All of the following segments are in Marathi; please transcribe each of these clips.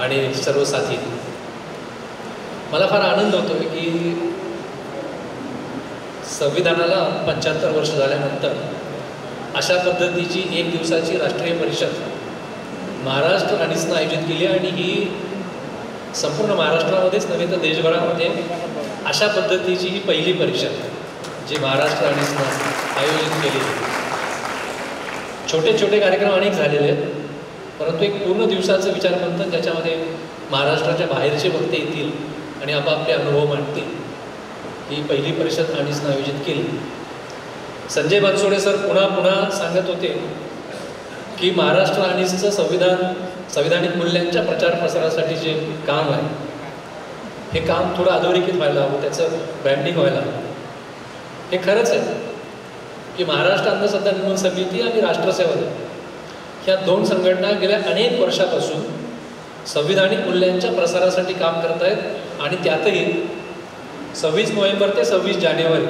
आणि सर्व साथी, मला फार आनंद होतो की संविधानाला 75 वर्ष झाल्यानंतर अशा पद्धतीची एक दिवसाची राष्ट्रीय परिषद महाराष्ट्र अनिसनं आयोजित केली आणि ही संपूर्ण महाराष्ट्रामध्येच नव्हे तर देशभरामध्ये अशा पद्धतीची ही पहिली परिषद जी महाराष्ट्र अनिसनं आयोजित केली. छोटे छोटे कार्यक्रम अनेक झालेले आहेत, परंतु एक पूर्ण दिवसाचं विचारमंथन ज्याच्यामध्ये महाराष्ट्राच्या बाहेरचे वक्ते येतील आणि आपापले अनुभव मांडतील, ही पहिली परिषद अनिसनं आयोजित केली. संजय बनसोडे सर पुन्हा पुन्हा सांगत होते की महाराष्ट्र अनिसचं संविधानिक मूल्यांच्या प्रचार प्रसारासाठी जे काम आहे हे काम थोडं अधोरेखित व्हायला हवं, त्याचं ब्रँडिंग व्हायला हवं. हे खरंच आहे की महाराष्ट्र अंधश्रद्धा निर्मूलन समिती आणि राष्ट्रसेवा ह्या दोन संघटना गेल्या अनेक वर्षापासून संविधानिक मूल्यांच्या प्रसारासाठी काम करत आहेत आणि त्यातही 26 नोव्हेंबर ते 26 जानेवारी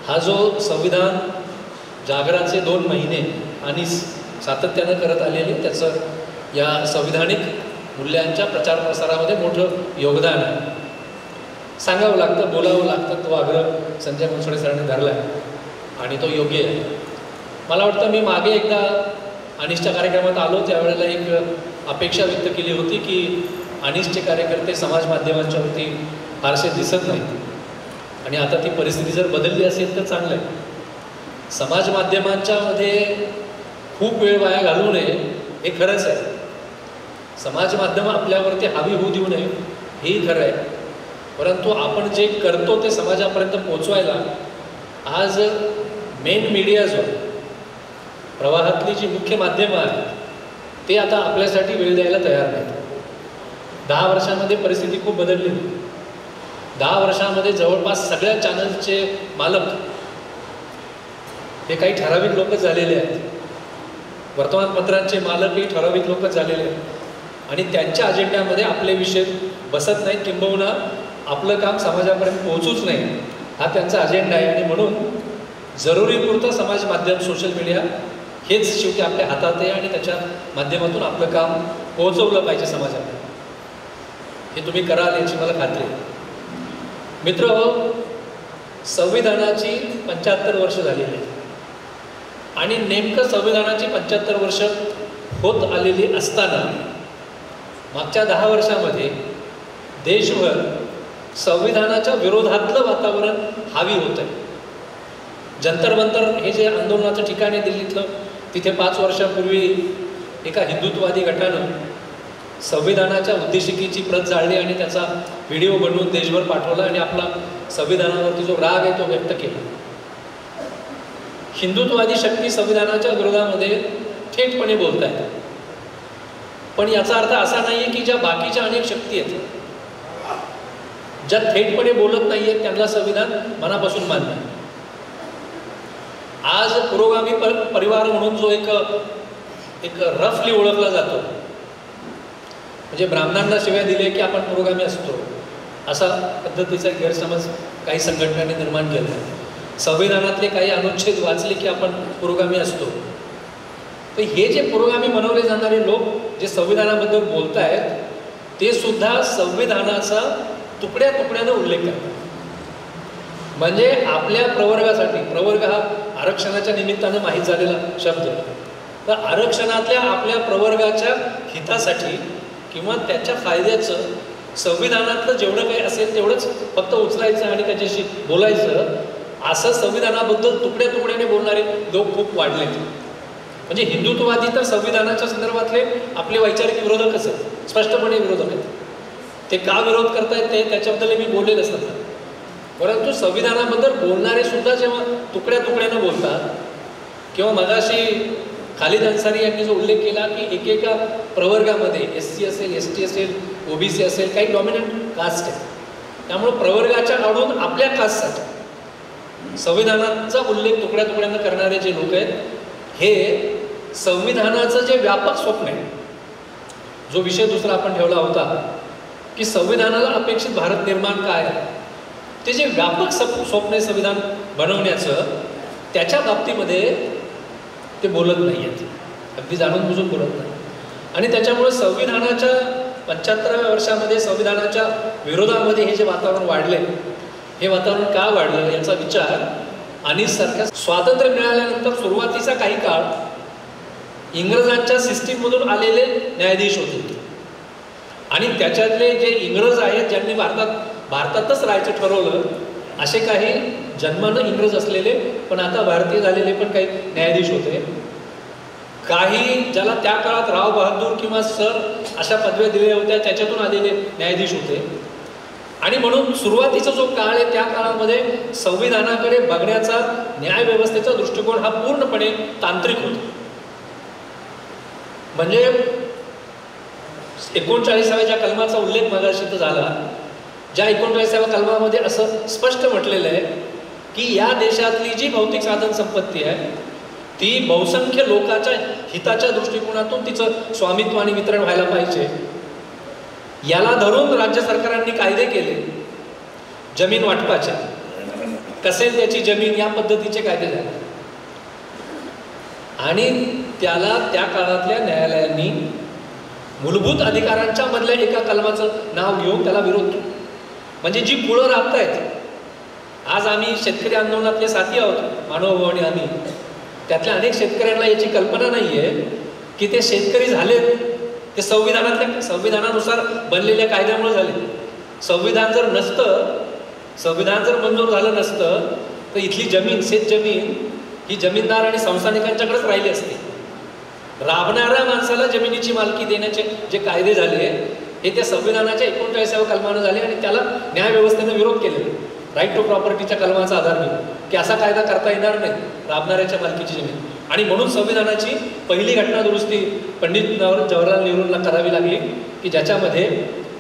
हा जो संविधान जागराचे 2 महिने आणि सातत्यानं करत आलेले त्याचं या संविधानिक मूल्यांच्या प्रचार प्रसारामध्ये मोठं योगदान आहे. सांगावं लागतं, बोलावं लागतं, तो आग्रह संजय बनसोडे सरांनी धरला आहे आणि तो योग्य आहे. मला वाटतं मी मागे एकदा अनिसच्या कार्यक्रमात आलो त्यावेळेला एक अपेक्षा व्यक्त केली होती की अनिसचे कार्यकर्ते समाज माध्यमांच्यावरती फारसे दिसत नाहीत आणि आता ती परिस्थिती जर बदलली असेल तर चांगलं आहे. समाज माध्यमांच्यामध्ये खूप वेळ वाया घालवू नये हे खरंच आहे. समाज माध्यमं आपल्यावरती हावी होऊ देऊ नये हेही खरं आहे, परंतु आपण जे करतो ते समाजापर्यंत पोचवायला आज मेन मीडिया जो प्रवाहातली जी मुख्य माध्यमं आहेत ते आता आपल्यासाठी वेळ द्यायला तयार नाहीत. 10 वर्षामध्ये परिस्थिती खूप बदलली. 10 वर्षामध्ये जवळपास सगळ्या चॅनल्सचे मालक हे काही ठराविक लोकच झालेले आहेत. वर्तमानपत्रांचे मालकही ठराविक लोकच झालेले आहेत आणि त्यांच्या अजेंड्यामध्ये आपले विषय बसत नाहीत, किंबहुना आपलं काम समाजापर्यंत पोहोचूच नाही हा त्यांचा अजेंडा आहे. आणि म्हणून जरुरीपुरतं समाज माध्यम सोशल मीडिया हेच शेवटी आपल्या हातात आहे आणि त्याच्या माध्यमातून आपलं काम पोहोचवलं पाहिजे समाजाला. हे तुम्ही कराल याची मला खात्री आहे. मित्र, संविधानाची 75 वर्ष झालेली आहे आणि नेमकं संविधानाची 75 वर्ष होत आलेली असताना मागच्या 10 वर्षामध्ये देशभर संविधानाच्या विरोधातलं वातावरण हावी होत आहे. जंतर मंतर हे जे आंदोलनाचं ठिकाण आहे दिल्लीतलं, तिथे 5 वर्षापूर्वी एका हिंदुत्ववादी गटानं संविधानाच्या उद्देशिकेची प्रत जाळली आणि त्याचा व्हिडिओ बनवून देशभर पाठवला आणि आपला संविधानावरती जो राग आहे तो व्यक्त केला. हिंदुत्ववादी शक्ती संविधानाच्या विरोधामध्ये थेटपणे बोलत आहेत, पण याचा अर्थ असा नाही आहे की ज्या बाकीच्या अनेक शक्ती आहेत ज्या थेटपणे बोलत नाही आहेत त्यांना संविधान मनापासून मान्य आहे. आज पुरोगामी परिवार म्हणून जो एक रफली ओळखला जातो, म्हणजे ब्राह्मणांना शिव्या दिले की आपण पुरोगामी असतो असा पद्धतीचा गैरसमज काही संघटनांनी निर्माण केला आहे. संविधानातले काही अनुच्छेद वाचले की आपण पुरोगामी असतो. तर हे जे पुरोगामी बनवले जाणारे लोक जे संविधानाबद्दल बोलत आहेत ते सुद्धा संविधानाचा तुकड्या तुकड्यानं उल्लेख करतात. म्हणजे आपल्या प्रवर्गासाठी, प्रवर्ग हा आरक्षणाच्या निमित्तानं माहीत झालेला शब्द, तर आरक्षणातल्या आपल्या प्रवर्गाच्या हितासाठी किंवा त्याच्या फायद्याचं संविधानातलं जेवढं काही असेल तेवढंच फक्त उचलायचं आणि त्याच्याशी बोलायचं, असं संविधानाबद्दल तुकड्या तुकड्याने बोलणारे लोक खूप वाढलेत. म्हणजे हिंदुत्ववादी तर संविधानाच्या संदर्भातले आपले वैचारिक विरोधकच आहेत, स्पष्टपणे विरोधक आहेत. ते का विरोध करतायत ते त्याच्याबद्दल मी बोललेलंच नसतं, परंतु संविधानाबद्दल बोलणारे सुद्धा जेव्हा तुकड्या तुकड्यानं बोलतात, किंवा मगाशी खालिद अन्सारी यांनी जो उल्लेख केला की एकेका प्रवर्गामध्ये SC असेल, ST असेल, OBC असेल, काही डॉमिनंट कास्ट आहे, त्यामुळे प्रवर्गाच्या आडून आपल्या कास्टसाठी संविधानाचा उल्लेख तुकड्या तुकड्यानं करणारे जे लोक आहेत, हे संविधानाचं जे व्यापक स्वप्न आहे, जो विषय दुसरा आपण ठेवला होता की संविधानाला अपेक्षित भारत निर्माण काय आहे, ते जे व्यापक स्वप्न आहे संविधान बनवण्याचं, त्याच्या बाबतीमध्ये ते बोलत नाही आहेत, अगदी जाणून बुजून बोलत नाही. आणि त्याच्यामुळे संविधानाच्या 75व्या वर्षामध्ये संविधानाच्या विरोधामध्ये हे जे वातावरण वाढले, हे वातावरण का वाढलं याचा विचार अनिससारख्या स्वातंत्र्य मिळाल्यानंतर सुरुवातीचा काही काळ इंग्रजांच्या सिस्टीममधून आलेले न्यायाधीश होते आणि त्याच्यातले जे इंग्रज आहेत ज्यांनी भारतातच राहायचं ठरवलं, असे काही जन्मानं इंग्रज असलेले पण आता भारतीय झालेले पण काही न्यायाधीश होते. काही ज्याला त्या काळात राव बहादूर किंवा सर अशा पदव्या दिलेल्या होत्या त्याच्यातून आलेले न्यायाधीश होते. आणि म्हणून सुरुवातीचा जो काळ आहे त्या काळामध्ये संविधानाकडे बघण्याचा न्यायव्यवस्थेचा दृष्टिकोन हा पूर्णपणे तांत्रिक होता. म्हणजे 39व्या ज्या कलमाचा उल्लेख मगाशी इथं झाला, ज्या 39व्या कलमामध्ये असं स्पष्ट म्हटलेलं आहे की या देशातली जी भौतिक साधन संपत्ती आहे ती बहुसंख्य लोकांच्या हिताच्या दृष्टिकोनातून तिचं स्वामित्व आणि वितरण व्हायला पाहिजे. याला धरून राज्य सरकारांनी कायदे केले. जमीन वाटपाचे, कसे त्याची जमीन, या पद्धतीचे कायदे झाले. आणि त्याला त्या काळातल्या न्यायालयांनी मूलभूत अधिकारांच्या मधल्या एका कलमाचं नाव घेऊन त्याला विरोध केला. म्हणजे जी कुळं राबतायत, आज आम्ही शेतकरी आंदोलनातले साथी आहोत, मानव आणि आम्ही, त्यातल्या अनेक शेतकऱ्यांना याची कल्पना नाही आहे की ते शेतकरी झालेत ते संविधानानुसार बनलेल्या कायद्यामुळे झाले. संविधान जर मंजूर झालं नसतं तर इथली जमीन, शेतजमीन ही जमीनदार आणि संस्थानिकांच्याकडेच राहिली असते. राबणाऱ्या माणसाला जमिनीची मालकी देण्याचे जे कायदे झाले हे त्या संविधानाच्या 39व्या कलमानं झाले आणि त्याला न्यायव्यवस्थेनं विरोध केलेला. राईट टू प्रॉपर्टीच्या कलमाचा आधार घेऊन की असा कायदा करता येणार नाही, राबणाऱ्याच्या मालकीची जमीन. आणि म्हणून संविधानाची पहिली घटना दुरुस्ती पंडित जवाहरलाल नेहरूंना करावी लागली की ज्याच्यामध्ये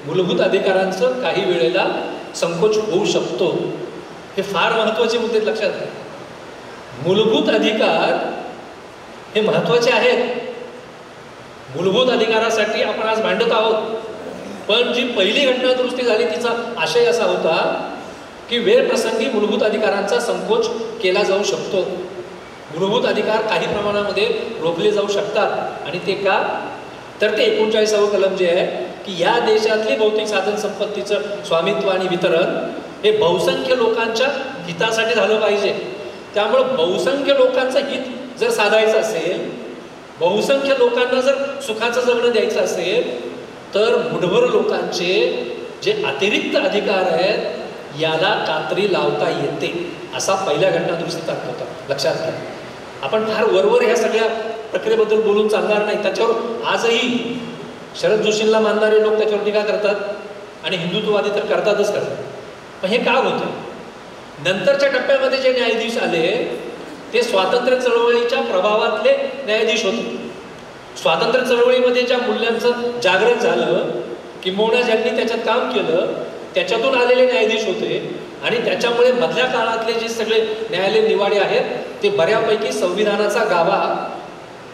मूलभूत अधिकारांचं काही वेळेला संकोच होऊ शकतो. हे फार महत्त्वाचे मुद्दे लक्षात घ्या. मूलभूत अधिकार हे महत्त्वाचे आहेत. मूलभूत अधिकारासाठी आपण आज भांडत आहोत, पण जी पहिली घटना दुरुस्ती झाली तिचा आशय असा होता की वेळ प्रसंगी मूलभूत अधिकारांचा संकोच केला जाऊ शकतो. मूलभूत अधिकार काही प्रमाणामध्ये रोखले जाऊ शकतात. आणि ते का, तर ते 39वं कलम जे आहे की या देशातली भौतिक साधन संपत्तीचं स्वामित्व आणि वितरण हे बहुसंख्य लोकांच्या हितासाठी झालं पाहिजे. त्यामुळं बहुसंख्य लोकांचं हित जर साधायचं असेल, बहुसंख्य लोकांना जर सुखाचं जगणं द्यायचं असेल, तर मुठभर लोकांचे जे अतिरिक्त अधिकार आहेत याला कात्री लावता येते, असा पहिल्या घटना दुरुस्तीत अर्थ होता. लक्षात घ्या. आपण फार वरवर ह्या सगळ्या प्रक्रियेबद्दल बोलून चालणार नाही. त्याच्यावर आजही शरद जोशींना मानणारे लोक त्याच्यावर टीका करतात आणि हिंदुत्ववादी तर करतातच करतात. पण हे का होतं? नंतरच्या टप्प्यामध्ये जे न्यायाधीश आले ते स्वातंत्र्य चळवळीच्या प्रभावातले न्यायाधीश होते. स्वातंत्र्य चळवळीमध्ये ज्या मूल्यांचं जागरण झालं, किंबहुना ज्यांनी त्याच्यात काम केलं त्याच्यातून आलेले न्यायाधीश होते. आणि त्याच्यामुळे मधल्या काळातले जे सगळे न्यायालय निवाडे आहेत ते बऱ्यापैकी संविधानाचा गाभा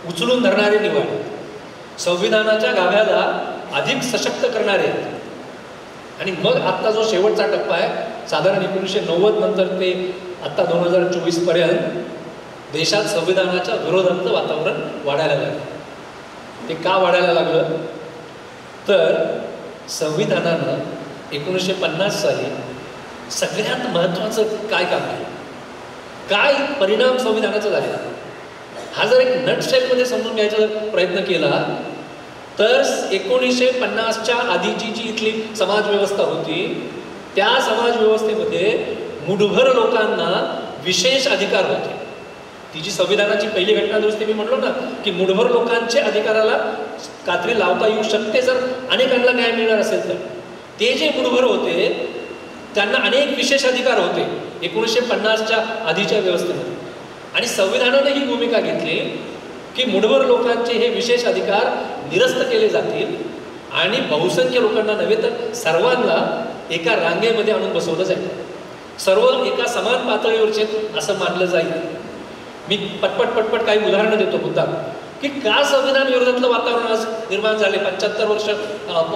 उचलून धरणारे निवाडे, संविधानाच्या गाभ्याला अधिक सशक्त करणारे आहेत. आणि मग आत्ता जो शेवटचा टप्पा आहे साधारण 1990 नंतर ते आत्ता 2024 पर्यंत देशात संविधानाच्या विरोधाचं वातावरण वाढायला लागलं. ते का वाढायला लागलं तर संविधानानं 1950 साली सगळ्यात महत्त्वाचं काय काम केलं, काय परिणाम संविधानाचा झालेला, हा जर एक नटशेलमध्ये समजून घ्यायचा प्रयत्न केला तर 1950च्या आधीची जी इथली समाजव्यवस्था होती त्या समाजव्यवस्थेमध्ये मुठभर लोकांना विशेष अधिकार होते. ती जी संविधानाची पहिली घटना दुरुस्ती मी म्हणलो ना की मुठभर लोकांचे अधिकाराला कात्री लावता येऊ शकते जर अनेकांना न्याय मिळणार असेल तर. ते जे मुठभर होते त्यांना अनेक विशेष अधिकार होते 1950च्या आधीच्या व्यवस्थेमध्ये. आणि संविधानाने ही भूमिका घेतली की मुठभर लोकांचे हे विशेष अधिकार निरस्त केले जातील आणि बहुसंख्य लोकांना नव्हे तर सर्वांना एका रांगेमध्ये आणून बसवलं जाईल, सर्व एका समान पातळीवरचे असं मानलं जाईल. मी पटपट काही उदाहरणं देतो मुद्दा की का संविधान विरोधातलं वातावरण आज निर्माण झाले 75 वर्ष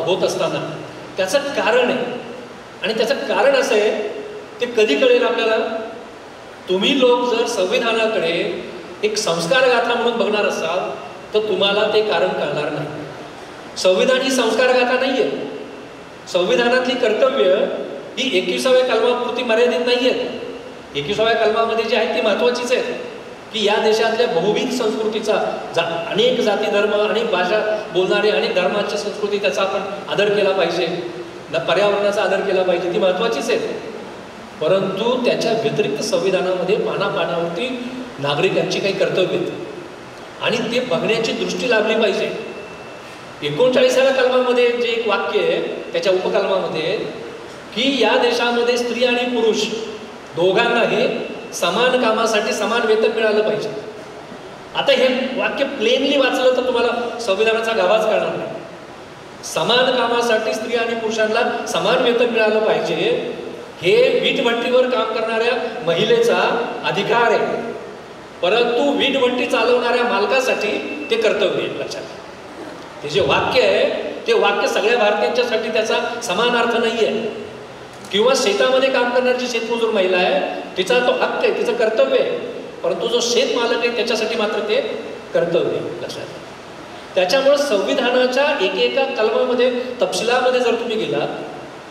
होत असताना. त्याचं कारण आहे आणि त्याचं कारण असं आहे ते कधी कळेल आपल्याला. तुम्ही लोक जर संविधानाकडे एक संस्कार गाथा म्हणून बघणार असाल तर तुम्हाला ते कारण कळणार नाही. संविधान ही संस्कारगाथा नाही आहे. संविधानातली कर्तव्य ही 21व्या कलमापुरती मर्यादित नाही आहेत. 21व्या कलमामध्ये जी आहेत ती महत्त्वाचीच आहेत की या देशातल्या बहुविध संस्कृतीचा अनेक जाती धर्म, अनेक भाषा बोलणारे, अनेक धर्माची संस्कृती, त्याचा आपण आदर केला पाहिजे, पर्यावरणाचा आदर केला पाहिजे, ती महत्त्वाचीच आहे. परंतु त्याच्या व्यतिरिक्त संविधानामध्ये पानापानावरती नागरिकांची काही कर्तव्य आहेत आणि ते बघण्याची दृष्टी लागली पाहिजे. 39व्या कलमामध्ये जे एक वाक्य आहे त्याच्या उपकलमामध्ये की या देशामध्ये स्त्री आणि पुरुष दोघांनाही समान कामासाठी समान वेतन मिळालं पाहिजे. आता हे वाक्य प्लेनली वाचलं तर तुम्हाला संविधानाचा गावाच कळणार नाही. समान कामासाठी स्त्री आणि पुरुषांना समान वेतन मिळालं पाहिजे हे वीटभट्टीवर काम करणाऱ्या महिलेचा अधिकार आहे. परंतु वीटभट्टी चालवणाऱ्या मालकासाठी ते कर्तव्य आहे. लक्षात, ते जे वाक्य आहे ते वाक्य सगळ्या भारतीयांच्यासाठी त्याचा समान अर्थ नाही आहे. किंवा शेतामध्ये काम करणारी जी शेतमजूर महिला आहे तिचा तो हक्क आहे, तिचं कर्तव्य आहे. परंतु जो शेतमालक आहे त्याच्यासाठी मात्र ते कर्तव्य आहे. लक्षात, त्याच्यामुळे संविधानाच्या एकेका कलमामध्ये तपशिलामध्ये जर तुम्ही गेला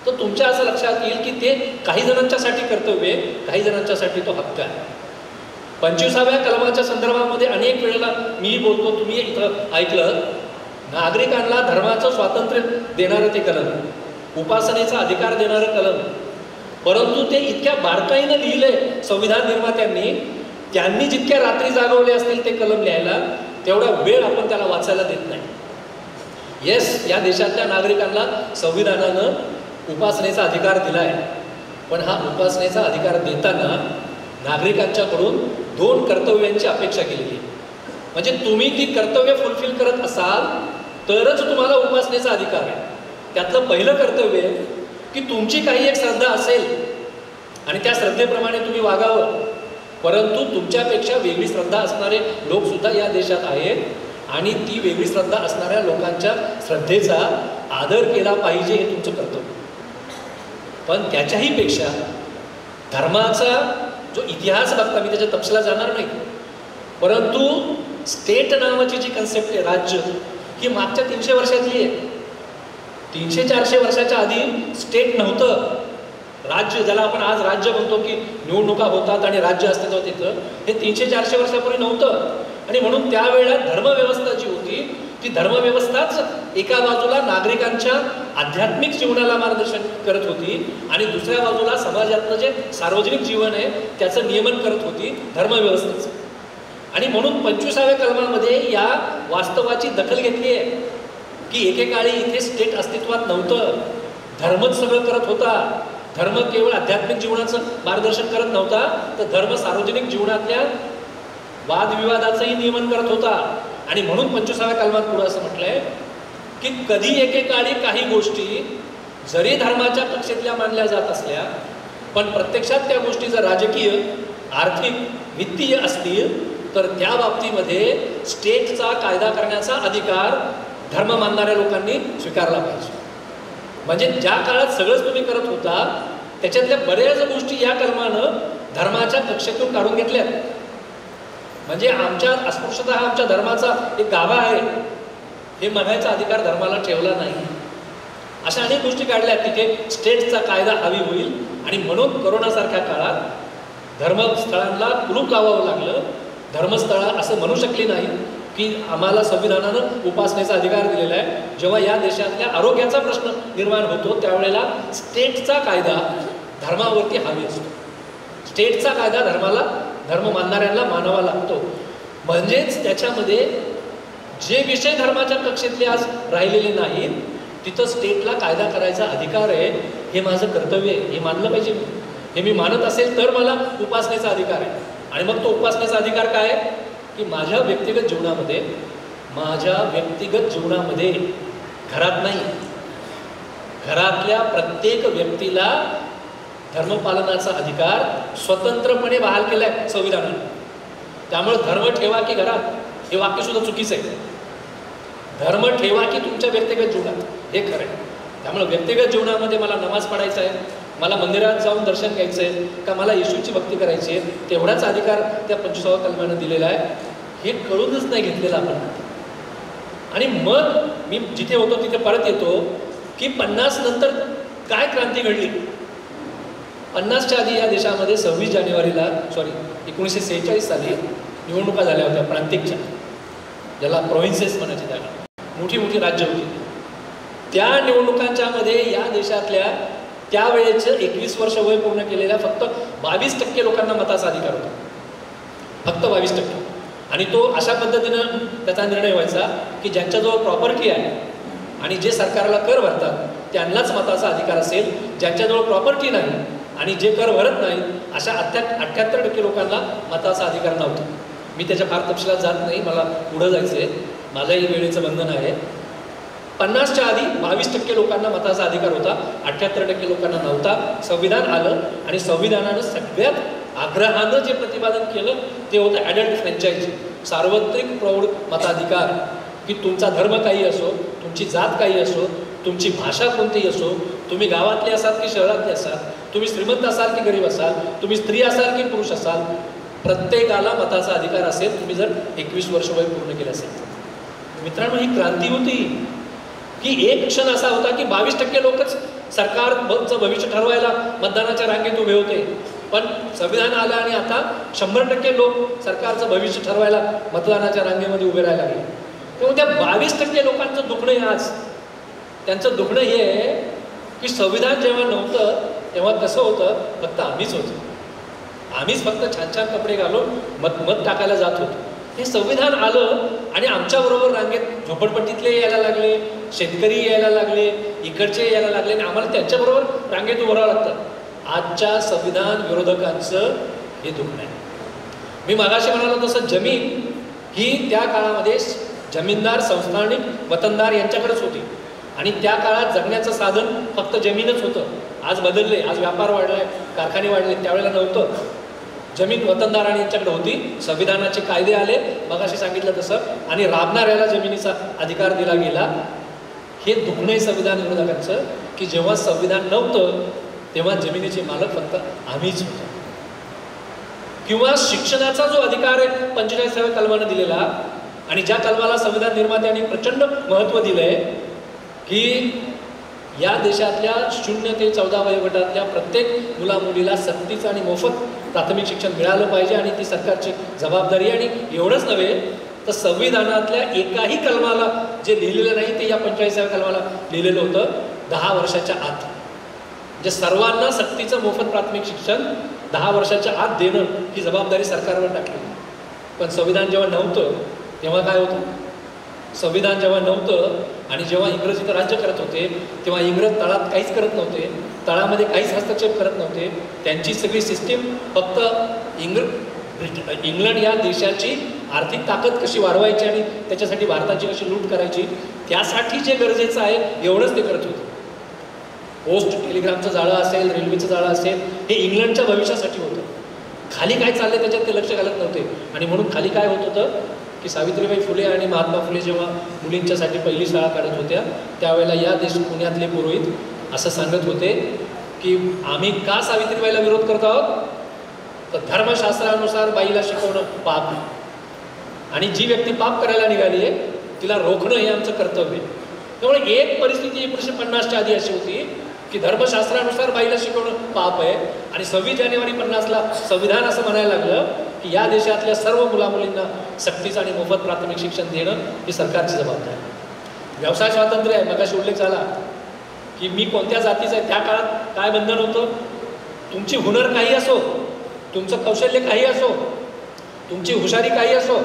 तर तुमच्या असं लक्षात येईल की ते काही जणांच्यासाठी कर्तव्य आहे, काही जणांच्यासाठी तो हक्क आहे. 25व्या कलमाच्या संदर्भामध्ये अनेक वेळेला मी बोलतो, तुम्ही इथं ऐकलं, नागरिकांना धर्माचं स्वातंत्र्य देणारं ते कलम, उपासनेचा अधिकार देणारं कलम. परंतु ते इतक्या बारकाईनं लिहिले संविधान निर्मात्यांनी, त्यांनी जितक्या रात्री जागवले असतील ते कलम लिहायला, तेवढा वेळ आपण त्याला वाचायला देत नाही. येस, या देशातल्या नागरिकांना संविधानानं उपासनेचा अधिकार दिला आहे, पण हा उपासनेचा अधिकार देताना नागरिकांच्याकडून 2 कर्तव्यांची अपेक्षा केलेली आहे. म्हणजे तुम्ही ती कर्तव्य फुलफिल करत असाल तरच तुम्हाला उपासनेचा अधिकार आहे. त्यातलं पहिलं कर्तव्य आहे की तुमची काही एक श्रद्धा असेल आणि त्या श्रद्धेप्रमाणे तुम्ही वागावं. परंतु तुमच्यापेक्षा वेगळी श्रद्धा असणारे लोकसुद्धा या देशात आहेत आणि ती वेगळी श्रद्धा असणाऱ्या लोकांच्या श्रद्धेचा आदर केला पाहिजे, हे तुमचं कर्तव्य. पण त्याच्याही पेक्षा धर्माचा जो इतिहास बघता, मी त्याच्या तपशिलात जाणार नाही, परंतु स्टेट नावाची जी कन्सेप्ट आहे, राज्य, ही मागच्या 300 वर्षातली आहे. 300-400 वर्षाच्या आधी स्टेट नव्हतं. राज्य, ज्याला आपण आज राज्य म्हणतो की निवडणुका होतात आणि राज्य अस्तित्वात येतं, हे 300-400 वर्षापूर्वी नव्हतं. आणि म्हणून त्यावेळेला धर्मव्यवस्था जी होती ती धर्मव्यवस्थाच एका बाजूला नागरिकांच्या आध्यात्मिक जीवनाला मार्गदर्शन करत होती आणि दुसऱ्या बाजूला समाजातलं जे सार्वजनिक जीवन आहे त्याचं नियमन करत होती धर्मव्यवस्थेचं. आणि म्हणून 25व्या कलमामध्ये या वास्तवाची दखल घेतली आहे की एकेकाळी इथे स्टेट अस्तित्वात नव्हतं, धर्मच सगळं करत होता. धर्म केवळ आध्यात्मिक जीवनाचं मार्गदर्शन करत नव्हता, तर धर्म सार्वजनिक जीवनातल्या वादविवादाचंही नियमन करत होता. आणि म्हणून 25व्या कलमात पुढे असं म्हटलंय की कधी एकेकाळी काही गोष्टी जरी धर्माच्या कक्षेतल्या मानल्या जात असल्या, पण प्रत्यक्षात त्या गोष्टी जर राजकीय, आर्थिक, वित्तीय असतील तर त्या बाबतीमध्ये स्टेटचा कायदा करण्याचा अधिकार धर्म मानणाऱ्या लोकांनी स्वीकारला पाहिजे. म्हणजे ज्या काळात सगळंच तुम्ही करत होता त्याच्यातल्या बऱ्याच गोष्टी या कलमानं धर्माच्या कक्षेतून काढून घेतल्यात. म्हणजे आमच्या अस्पृश्यता हा आमच्या धर्माचा एक गाभा आहे हे म्हणायचा अधिकार धर्माला ठेवला नाही. अशा अनेक गोष्टी काढल्यात तिथे स्टेटचा कायदा हवी होईल. आणि म्हणून करोनासारख्या काळात धर्मस्थळांना कुलूप लावावं लागलं. धर्मस्थळं असं म्हणू शकली नाही की आम्हाला संविधानानं उपासनेचा अधिकार दिलेला आहे. जेव्हा या देशातल्या आरोग्याचा प्रश्न निर्माण होतो त्यावेळेला स्टेटचा कायदा धर्मावरती हवी असतो. स्टेटचा कायदा धर्म मानणाऱ्यांना मानावा लागतो. म्हणजेच त्याच्यामध्ये जे विषय धर्माच्या कक्षेतले आज राहिलेले नाहीत तिथं स्टेटला कायदा करायचा अधिकार आहे, हे माझं कर्तव्य आहे, हे मानलं पाहिजे. हे मी मानत असेल तर मला उपासनेचा अधिकार आहे. आणि मग तो उपासनेचा अधिकार काय आहे की माझ्या व्यक्तिगत जीवनामध्ये घरात नाही, घरातल्या प्रत्येक व्यक्तीला धर्मपालनाचा अधिकार स्वतंत्रपणे बहाल केला आहे संविधानाने. त्यामुळे धर्म ठेवा की घरात हे वाक्य सुद्धा चुकीचं आहे. धर्म ठेवा की तुमच्या व्यक्तिगत जीवनात, हे खरं आहे. त्यामुळे व्यक्तिगत जीवनामध्ये मला नमाज पढायचा आहे, मला मंदिरात जाऊन दर्शन घ्यायचं आहे, का मला येशूची भक्ती करायची आहे, तेवढाच अधिकार त्या 25व्या कलमानं दिलेला आहे. हे कळूनच नाही घेतलेलं आपण. आणि मग मी जिथे होतो तिथे परत येतो की 50 नंतर काय क्रांती घडली. 50च्या आधी या देशामध्ये 26 जानेवारीला 1946 साली निवडणुका झाल्या होत्या प्रांतिकच्या, ज्याला प्रोव्हिन्सेस म्हणायचे. त्याला मोठी मोठी राज्य होती. त्या निवडणुकांच्यामध्ये या देशातल्या त्यावेळेचं 21 वर्ष वय पूर्ण केलेल्या फक्त 22% लोकांना मताचा अधिकार होता. फक्त 22%. आणि तो अशा पद्धतीनं त्याचा निर्णय व्हायचा की ज्यांच्याजवळ प्रॉपर्टी आहे आणि जे सरकारला कर भरतात त्यांनाच मताचा अधिकार असेल. ज्यांच्याजवळ प्रॉपर्टी नाही आणि जे कर भरत नाहीत अशा 78% लोकांना मताचा अधिकार नव्हता. मी त्याच्या फार तपशिलात जात नाही, मला पुढं जायचं आहे, माझ्याही वेळेचं बंधन आहे. 50च्या आधी 22% लोकांना मताचा अधिकार होता, 78% लोकांना नव्हता. संविधान आलं आणि संविधानानं सगळ्यात आग्रहानं जे प्रतिपादन केलं ते होतं ॲडल्ट फ्रँचायझी, सार्वत्रिक प्रौढ मताधिकार. की तुमचा धर्म काही असो, तुमची जात काही असो, तुमची भाषा कोणतीही असो, तुम्ही गावातले असाल की शहरातले असाल, तुम्ही श्रीमंत असाल की गरीब असाल, तुम्ही स्त्री असाल की पुरुष असाल, प्रत्येकाला मताचा अधिकार असेल तुम्ही जर 21 वर्ष वय पूर्ण केलं असेल. मित्रांनो, ही क्रांती होती की एक क्षण असा होता की 22% लोकच सरकारचं भविष्य ठरवायला मतदानाच्या रांगेत उभे होते. पण संविधान आलं आणि आता 100% लोक सरकारचं भविष्य ठरवायला मतदानाच्या रांगेमध्ये उभे राहायला लागले. तेव्हा त्या 22% लोकांचं दुखणं आहे आज. त्यांचं दुखणं हे आहे की संविधान जेव्हा नव्हतं तेव्हा कसं होतं, फक्त आम्हीच होतो, आम्हीच फक्त छान छान कपडे घालून मत टाकायला जात होतो. हे संविधान आलं आणि आमच्याबरोबर रांगेत झोपडपट्टीतले यायला लागले, शेतकरी यायला लागले, इकडचे यायला लागले आणि आम्हाला त्यांच्याबरोबर रांगेत उभं राहावं लागतं. आजच्या संविधान विरोधकांचं हे दुखणं आहे. मी मागाशी म्हणालो तसं जमीन ही त्या काळामध्ये जमीनदार, संस्थानिक, वतनदार यांच्याकडेच होती आणि त्या काळात जगण्याचं साधन फक्त जमीनच होतं. आज बदलले, आज व्यापार वाढलाय, कारखाने वाढले, त्यावेळेला नव्हतं. जमीन वतनदारांनी यांच्याकडे होती. संविधानाचे कायदे आले मगाशी सांगितलं तसं आणि राबणाऱ्याला जमिनीचा अधिकार दिला गेला. हे दुखणं आहे संविधान विरोधकांचं की जेव्हा संविधान नव्हतं तेव्हा जमिनीचे मालक फक्त आम्हीच होतो. किंवा शिक्षणाचा जो अधिकार आहे 45व्या कलमानं दिलेला आणि ज्या कलमाला संविधान निर्मात्यांनी प्रचंड महत्त्व दिलंय की या देशातल्या 0 ते 14 वयोगटातल्या प्रत्येक मुलामुलीला सक्तीचं आणि मोफत प्राथमिक शिक्षण मिळालं पाहिजे आणि ती सरकारची जबाबदारी. आणि एवढंच नव्हे तर संविधानातल्या एकाही कलमाला जे लिहिलेलं नाही ते या 45व्या कलमाला लिहिलेलं होतं 10 वर्षाच्या आत. म्हणजे सर्वांना सक्तीचं मोफत प्राथमिक शिक्षण 10 वर्षाच्या आत देणं ही जबाबदारी सरकारवर टाकली. पण संविधान जेव्हा नव्हतं तेव्हा काय होतं, संविधान जेव्हा नव्हतं आणि जेव्हा इंग्रज इथं राज्य करत होते तेव्हा इंग्रज तळात काहीच करत नव्हते, तळामध्ये काहीच हस्तक्षेप करत नव्हते. त्यांची सगळी सिस्टीम फक्त इंग्लंड या देशाची आर्थिक ताकद कशी वाढवायची आणि त्याच्यासाठी भारताची कशी लूट करायची त्यासाठी जे गरजेचं आहे एवढंच ते करत होते. पोस्ट टेलिग्रामचं जाळं असेल, रेल्वेचं जाळं असेल, हे इंग्लंडच्या भविष्यासाठी होतं. खाली काय चाललंय त्याच्यात ते लक्ष घालत नव्हते. आणि म्हणून खाली काय होत होतं की सावित्रीबाई फुले आणि महात्मा फुले जेव्हा मुलींच्यासाठी पहिली शाळा काढत होत्या त्यावेळेला या पुण्यातले पुरोहित असं सांगत होते की आम्ही का सावित्रीबाईला विरोध करतो आहोत, तर धर्मशास्त्रानुसार बाईला शिकवणं पाप आहे आणि जी व्यक्ती पाप करायला निघाली आहे तिला रोखणं हे आमचं कर्तव्य आहे. त्यामुळे एक परिस्थिती 1950च्या आधी अशी होती की धर्मशास्त्रानुसार बाईला शिकवणं पाप आहे आणि 26 जानेवारी 50ला संविधान असं म्हणायला लागलं की या देशातल्या सर्व मुलामुलींना सक्तीचं आणि मोफत प्राथमिक शिक्षण देणं ही सरकारची जबाबदारी आहे. व्यवसाय स्वातंत्र्य आहे, मगाशी उल्लेख झाला की मी कोणत्या जातीचं आहे. त्या काळात काय बंधन होतं, तुमची हुनर काही असो, तुमचं कौशल्य काही असो, तुमची हुशारी काही असो,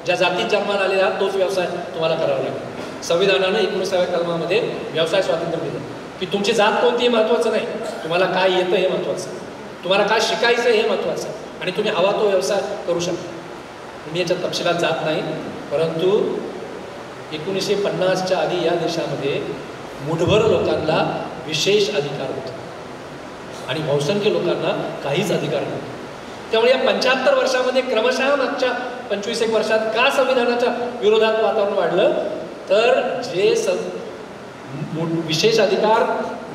ज्या जातीत जन्माला आलेला तोच व्यवसाय तुम्हाला करावा लागेल. संविधानानं 19व्या कलमामध्ये व्यवसाय स्वातंत्र्य दिलं की तुमची जात कोणती हे महत्त्वाचं नाही, तुम्हाला काय येतं हे महत्त्वाचं, तुम्हाला काय शिकायचं हे महत्त्वाचं आणि तुम्ही हवा तो व्यवसाय करू शकता. मी याच्या तपशिलात जात नाही, परंतु 1950च्या आधी या देशामध्ये मुठभर लोकांना विशेष अधिकार होता आणि बहुसंख्य लोकांना काहीच अधिकार नव्हता. त्यामुळे या 75 वर्षामध्ये क्रमशः मागच्या 25 वर्षात का संविधानाच्या विरोधात वातावरण वाढलं, तर जे विशेष अधिकार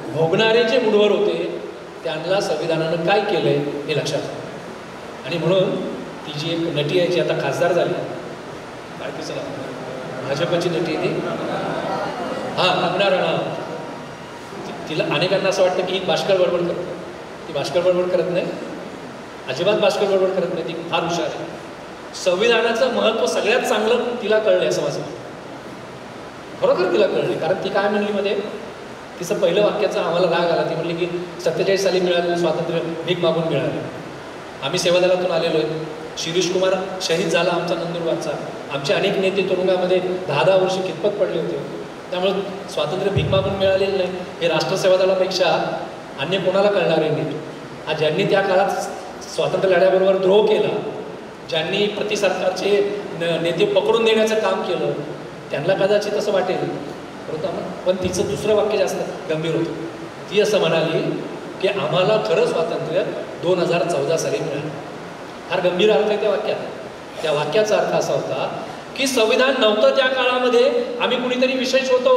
भोगणारे जे मुठभर होते त्यांना संविधानानं काय केलंय हे लक्षात आलं. आणि म्हणून ती जी एक नटी आहे जी आता खासदार झाली, काय तिचं भाजपची नटी आहे ती हां, कंगना राणावत. तिला अनेकांना असं वाटतं की ही भाष्कर बडबड करते. ती भाष्कर बडबड करत नाही, अजिबात भाष्कर बडबड करत नाही. ती फार हुशार आहे. संविधानाचं महत्त्व सगळ्यात चांगलं तिला कळलं असं माझं खरोखर तिला कळले. कारण ती काय म्हणली मध्ये, तिचं पहिलं वाक्याचा आम्हाला राग आला. ती म्हणली की 47 साली मिळालेलं स्वातंत्र्य भीक मागून मिळालं. आम्ही सेवादलातून आलेलो आहे. शिरीष कुमार शहीद झाला आमचा नंदुरबारचा. आमचे अनेक नेते तुरुंगामध्ये 10-10 वर्ष कितपत पडले होते. त्यामुळे स्वातंत्र्य भीक मागून मिळालेलं नाही हे राष्ट्रसेवादलापेक्षा अन्य कोणाला कळणार आहे नाही. आज ज्यांनी त्या काळात स्वातंत्र्य लढ्याबरोबर द्रोह केला, ज्यांनी प्रतिसरकारचे नेते पकडून देण्याचं काम केलं, त्यांना कदाचित असं वाटेल. पण तिचं दुसरं वाक्य जास्त गंभीर होतं. ती असं म्हणाली की आम्हाला खरं स्वातंत्र्य 2014 साली मिळालं. फार गंभीर अर्थ आहे त्या वाक्यात. त्या वाक्याचा अर्थ असा होता की संविधान नव्हतं त्या काळामध्ये आम्ही कुणीतरी विशेष होतो.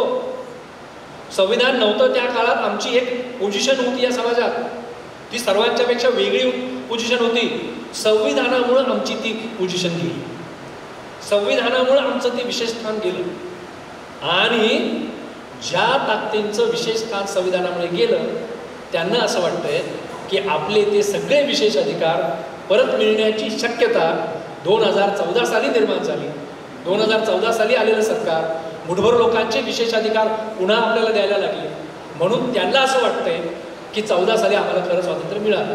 संविधान नव्हतं त्या काळात आमची एक पोझिशन होती या समाजात, ती सर्वांच्यापेक्षा वेगळी पोझिशन होती. संविधानामुळं आमची ती पोझिशन गेली, संविधानामुळं आमचं ते विशेष स्थान गेलं. आणि ज्या ताकदींचं विशेष स्थान संविधानामुळे गेलं त्यांना असं वाटतंय की आपले ते सगळे विशेष अधिकार परत मिळण्याची शक्यता 2014 साली निर्माण झाली. 2014 साली आलेलं सरकार मुठभर लोकांचे विशेष अधिकार पुन्हा आपल्याला द्यायला लागले. म्हणून त्यांना असं वाटतंय की 14 साली आम्हाला खरं स्वातंत्र्य मिळालं.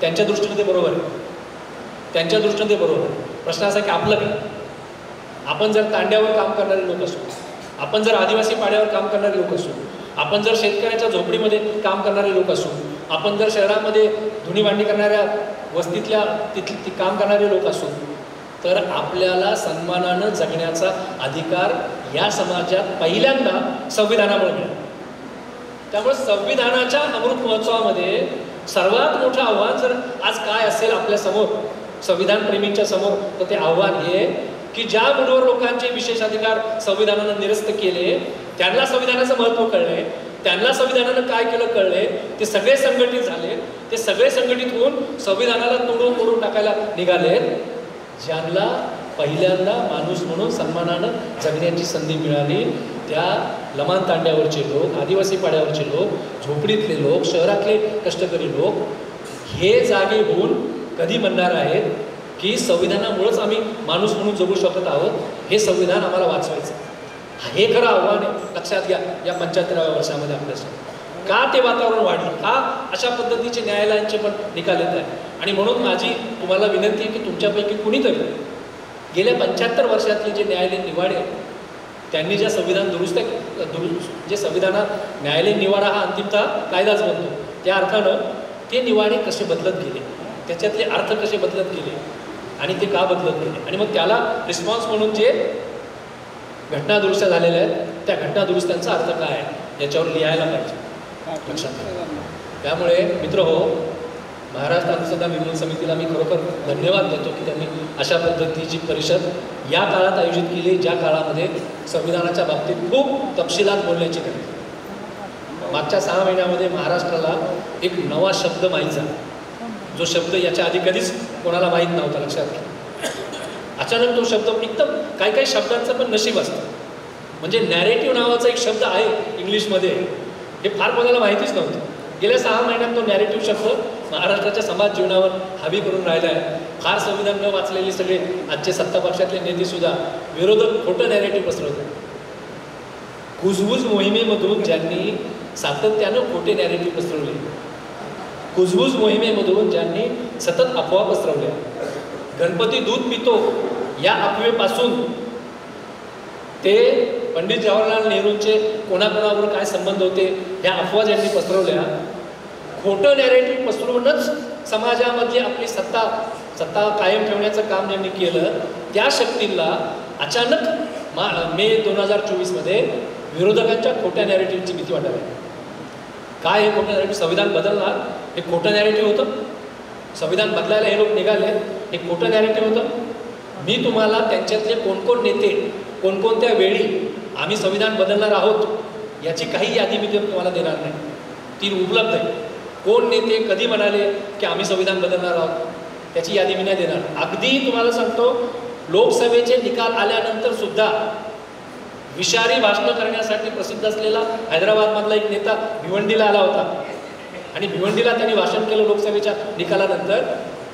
त्यांच्या दृष्टीने ते बरोबर आहे, त्यांच्या दृष्टीने ते बरोबर आहे. प्रश्न असा की आपलं काय? आपण जर तांड्यावर काम करणारे लोक असू, आपण जर आदिवासी पाड्यावर काम करणारे लोक असू, आपण जर शेतकऱ्याच्या झोपडीमध्ये काम करणारे लोक असू, आपण जर शहरामध्ये धुणी भांडी करणाऱ्या वस्तीतल्या तिथली काम करणारे लोक असू, तर आपल्याला सन्मानानं जगण्याचा अधिकार या समाजात पहिल्यांदा संविधानामुळे मिळाला. त्यामुळे संविधानाच्या अमृत महोत्सवामध्ये सर्वात मोठं आव्हान जर आज काय असेल आपल्यासमोर, संविधान प्रेमींच्या समोर, तर ते आव्हान हे की ज्या मुठभर लोकांचे विशेष अधिकार संविधानानं निरस्त केले, त्यांना संविधानाचं महत्त्व कळले, त्यांना संविधानानं काय केलं कळले, ते सगळे संघटित झाले. ते सगळे संघटित होऊन संविधानाला तोडून टाकायला निघाले. ज्यांना पहिल्यांदा माणूस म्हणून सन्मानानं जगण्याची संधी मिळाली त्या लमाण तांड्यावरचे लोक, आदिवासी पाड्यावरचे लोक, झोपडीतले लोक, शहरातले कष्टकरी लोक हे जागे होऊन कधी म्हणणार आहेत की संविधानामुळेच आम्ही माणूस म्हणून जगू शकत आहोत, हे संविधान आम्हाला वाचवायचं. हे खरं आव्हान आहे. लक्षात घ्या या 75व्या वर्षामध्ये आपल्यासमोर. का ते वातावरण वाढलं, का अशा पद्धतीचे न्यायालयांचे पण निकाल येत आहे. आणि म्हणून माझी तुम्हाला विनंती आहे की तुमच्यापैकी कुणीतरी गेल्या 75 वर्षातले जे न्यायालयीन निवाडे त्यांनी ज्या संविधान जे संविधानात न्यायालयीन निवाडा हा अंतिमतः कायदाच बनतो, त्या अर्थानं ते निवाडे कसे बदलत गेले, त्याच्यातले अर्थ कसे बदलत गेले आणि ते का बदलत गेले, आणि मग त्याला रिस्पॉन्स म्हणून जे घटना दुरुस्त्या झालेल्या आहेत त्या घटना दुरुस्त्यांचा अर्थ काय आहे याच्यावर लिहायला पाहिजे. लक्षात. त्यामुळे मित्र हो, महाराष्ट्र अंधश्रद्धा निर्मूलन समितीला मी खरोखर धन्यवाद देतो की त्यांनी अशा पद्धतीची परिषद या काळात आयोजित केली, ज्या काळामध्ये संविधानाच्या बाबतीत खूप तपशिलात बोलण्याची गरज आहे. मागच्या 6 महिन्यामध्ये महाराष्ट्राला एक नवा शब्द माहीत झाला, जो शब्द याच्या आधी कधीच कोणाला माहीत नव्हता. लक्षात घ्या. अचानक तो शब्द एकदम काही शब्दांचं पण नशीब असतं. म्हणजे नॅरेटिव्ह नावाचा एक शब्द आहे इंग्लिशमध्ये, हे फार कोणाला माहितीच नव्हतं. गेल्या 6 महिन्यात तो नॅरेटिव्ह शब्द महाराष्ट्राच्या समाज जीवनावर हावी करून राहिला आहे. फार संविधान न वाचलेले सगळे आजचे सत्ता पक्षातले नेतेसुद्धा विरोधक खोटं नॅरेटिव्ह पसरवतात. कुजबूज मोहिमेमधून ज्यांनी सातत्यानं खोटे नॅरेटिव्ह पसरवले, कुजबूज मोहिमेमधून ज्यांनी सतत अफवा पसरवल्या, गणपती दूध पितो या अफवेपासून ते पंडित जवाहरलाल नेहरूंचे कोणाकोणावर काय संबंध होते ह्या अफवा ज्यांनी पसरवल्या, खोटं नॅरेटिव्ह पसरवूनच समाजामध्ये आपली सत्ता कायम ठेवण्याचं काम ज्यांनी केलं, त्या शक्तींना अचानक मे 2024मध्ये विरोधकांच्या खोट्या नॅरेटिव्हची भीती वाटायला. काय हे खोटं नॅरेटिव्ह? संविधान बदलणार हे खोटं नॅरेटिव्ह होतं. संविधान बदलायला हे लोक निघाले, हे खोटं नॅरेटिव्ह होतं. मी तुम्हाला त्यांच्यातले कोण नेते कोणकोणत्या वेळी आम्ही संविधान बदलणार आहोत याची काही यादी मी तुम्हाला देणार नाही, ती उपलब्ध आहे. कोण नेते कधी म्हणाले की आम्ही संविधान बदलणार आहोत त्याची यादी मी नाही देणार. अगदी तुम्हाला सांगतो, लोकसभेचे निकाल आल्यानंतर सुद्धा विषारी भाषणं करण्यासाठी प्रसिद्ध असलेला हैदराबादमधला एक नेता भिवंडीला आला होता आणि भिवंडीला त्यांनी भाषण केलं लोकसभेच्या निकालानंतर.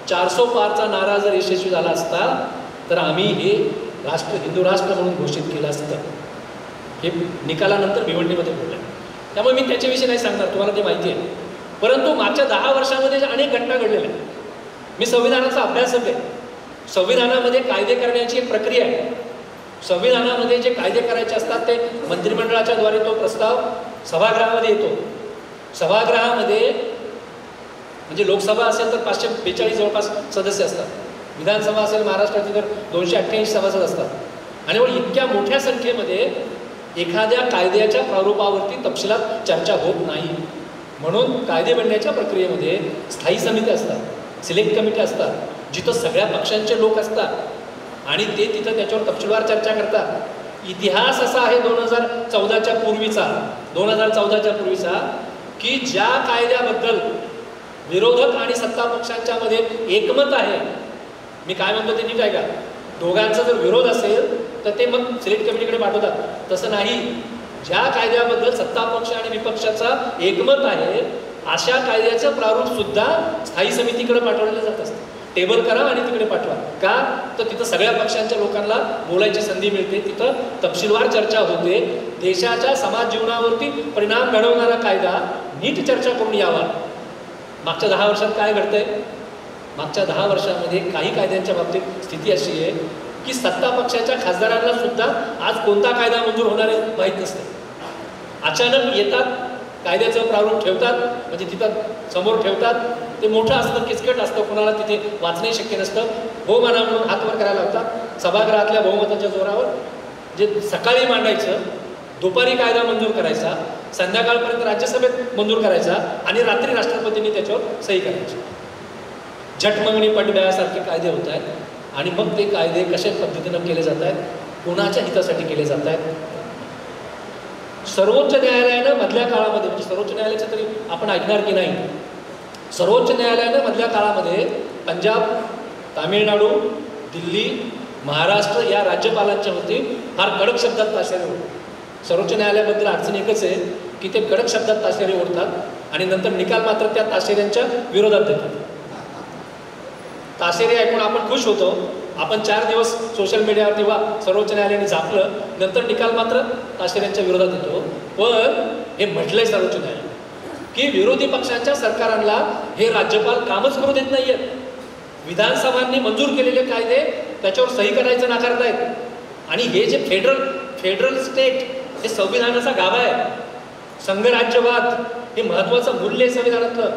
400 पारचा नारा जर यशस्वी झाला असता तर आम्ही हे हिंदू राष्ट्र म्हणून घोषित केलं असतं. हे निकालानंतर भिवंडीमध्ये बोललं. त्यामुळे मी त्याच्याविषयी नाही सांगणार, तुम्हाला ते माहिती आहे. परंतु मागच्या 10 वर्षामध्ये अनेक घटना घडलेल्या आहेत. मी संविधानाचा अभ्यासक आहे. संविधानामध्ये कायदे करण्याची एक प्रक्रिया आहे. संविधानामध्ये जे कायदे करायचे असतात ते मंत्रिमंडळाच्या द्वारे तो प्रस्ताव सभागृहामध्ये येतो. सभागृहामध्ये म्हणजे लोकसभा असेल तर 542 जवळपास सदस्य असतात. विधानसभा असेल महाराष्ट्राची तर 288 सभासद असतात. आणि इतक्या मोठ्या संख्येमध्ये एखाद्या कायद्याच्या प्रारूपावरती तपशिलात चर्चा होत नाही. म्हणून कायदे बनण्याच्या प्रक्रियेमध्ये स्थायी समिती असतात, सिलेक्ट कमिटी असतात, जिथं सगळ्या पक्षांचे लोक असतात आणि ते तिथं त्याच्यावर तपशीलवार चर्चा करतात. इतिहास असा आहे 2014च्या पूर्वीचा की ज्या कायद्याबद्दल विरोधक आणि सत्ता पक्षांच्या मध्ये एकमत आहे, मी काय म्हणतो ते नीट आहे का, दोघांचा जर विरोध असेल तर ते मग सिलेक्ट कमिटीकडे पाठवतात. तसं नाही, ज्या कायद्याबद्दल सत्ता पक्ष आणि विपक्षाचा एकमत आहे अशा कायद्याचं प्रारूप सुद्धा स्थायी समितीकडे पाठवलेलं जात असतं. टेबल करा आणि तिकडे पाठवा. का तर तिथं सगळ्या पक्षांच्या लोकांना बोलायची संधी मिळते, तिथं तपशीलवार चर्चा होते. देशाच्या समाज जीवनावरती परिणाम घडवणारा कायदा नीट चर्चा करून यावा. मागच्या 10 वर्षात काय घडतंय? मागच्या 10 वर्षामध्ये काही कायद्यांच्या बाबतीत स्थिती अशी आहे की सत्ता पक्षाच्या खासदारांना सुद्धा आज कोणता कायदा मंजूर होणार आहे माहीत नसते. अचानक येतात, कायद्याचं प्रारूप ठेवतात, म्हणजे तिथं समोर ठेवतात. ते मोठं असतं, किचकट असतं, कोणाला तिथे वाचणंही शक्य नसतं. हो म्हणा म्हणून हात वर करायला लागतात. सभागृहातल्या बहुमताच्या जोरावर जे सकाळी मांडायचं, दुपारी कायदा मंजूर करायचा, संध्याकाळपर्यंत राज्यसभेत मंजूर करायचा आणि रात्री राष्ट्रपतींनी त्याच्यावर सही करायची. झटमंगणी पटब्यासारखे कायदे होत आहेत. आणि मग ते कायदे कशा पद्धतीनं केले जात आहेत, कोणाच्या हितासाठी केले जात आहेत. सर्वोच्च न्यायालयानं मधल्या काळामध्ये, म्हणजे सर्वोच्च न्यायालयाचं तरी आपण ऐकणार की नाही, सर्वोच्च न्यायालयानं मधल्या काळामध्ये पंजाब, तामिळनाडू, दिल्ली, महाराष्ट्र या राज्यपालांच्या वरती फार कडक शब्दात ताशेरे ओढतात. सर्वोच्च न्यायालयाबद्दल अडचण एकच आहे की ते कडक शब्दात ताशेरे ओढतात आणि नंतर निकाल मात्र त्या ताशेऱ्यांच्या विरोधात देतात. ताशेरे ऐकून आपण खुश होतो. आपण 4 दिवस सोशल मीडियावर किंवा सर्वोच्च न्यायालयाने झापलं, नंतर निकाल मात्र ताशेऱ्यांच्या विरोधात येतो. पण हे म्हटलंय सर्वोच्च न्यायालय की विरोधी पक्षांच्या सरकारांना हे राज्यपाल कामच करू देत नाहीयेत. विधानसभांनी मंजूर केलेले कायदे त्याच्यावर सही करायचं नाकारतायत. आणि हे जे फेडरल स्टेट हे संविधानाचा गाभा आहे. संघराज्यवाद हे महत्त्वाचं मूल्य आहे संविधानातलं.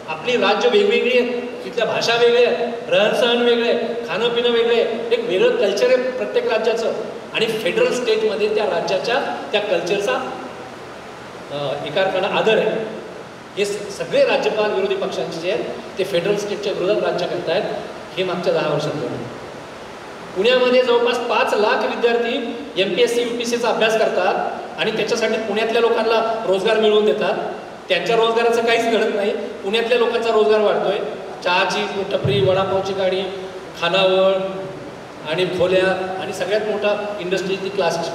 आपली राज्य वेगवेगळी आहेत, तिथल्या भाषा वेगळ्या आहेत, रहनसहन वेगळे आहे, खाणं पिणं वेगळे आहे, एक वेगळं कल्चर आहे प्रत्येक राज्याचं. आणि फेडरल स्टेटमध्ये त्या राज्याच्या त्या कल्चरचा एकारखाना आदर आहे. हे सगळे राज्यपाल विरोधी पक्षांचे जे आहेत ते फेडरल स्टेटच्या विरोधात राज्य करत आहेत. हे मागच्या 10 वर्षात घडलं. पुण्यामध्ये जवळपास 5 लाख विद्यार्थी MPSC UPSCचा अभ्यास करतात आणि त्याच्यासाठी पुण्यातल्या लोकांना रोजगार मिळवून देतात. त्यांच्या रोजगाराचं काहीच घडत नाही. पुण्यातल्या लोकांचा रोजगार वाढतोय. चहाची टपरी, वडापावची गाडी, खानावळ आणि खोल्या आणि सगळ्यात मोठा इंडस्ट्री ती क्लासची.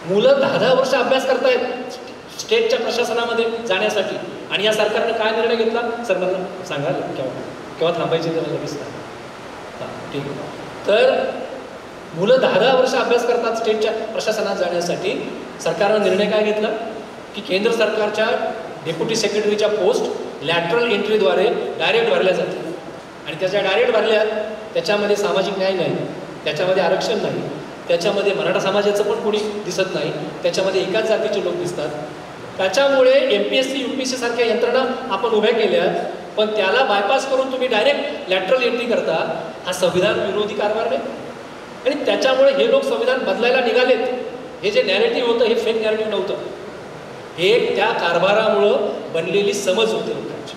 मुलं 10-10 वर्ष अभ्यास करतायत स्टेटच्या प्रशासनामध्ये जाण्यासाठी. आणि या सरकारने काय निर्णय घेतला? सर मला सांगा केव्हा थांबायचे ते मला लगेच सांगा. ठीक आहे. तर मुलं 10-10 वर्ष अभ्यास करतात स्टेटच्या प्रशासनात जाण्यासाठी. सरकारनं निर्णय काय घेतला की केंद्र सरकारच्या डेप्युटी सेक्रेटरीच्या पोस्ट लॅटरल एंट्रीद्वारे डायरेक्ट भरल्या जातील. आणि त्याच्या डायरेक्ट भरल्या, त्याच्यामध्ये सामाजिक न्याय नाही, त्याच्यामध्ये आरक्षण नाही, त्याच्यामध्ये मराठा समाजाचं पण कोणी दिसत नाही, त्याच्यामध्ये एकाच जातीचे लोक दिसतात. त्याच्यामुळे MPSC UPSC सारख्या यंत्रणा आपण उभ्या केल्या, पण त्याला बायपास करून तुम्ही डायरेक्ट लॅटरल एंट्री करता. हा संविधान विरोधी कारभार नाही. आणि त्याच्यामुळे हे लोक संविधान बदलायला निघालेत. हे जे नॅरेटिव्ह होतं हे फेक नॅरेटिव्ह नव्हतं. हे त्या कारभारामुळं बनलेली समज होते लोकांची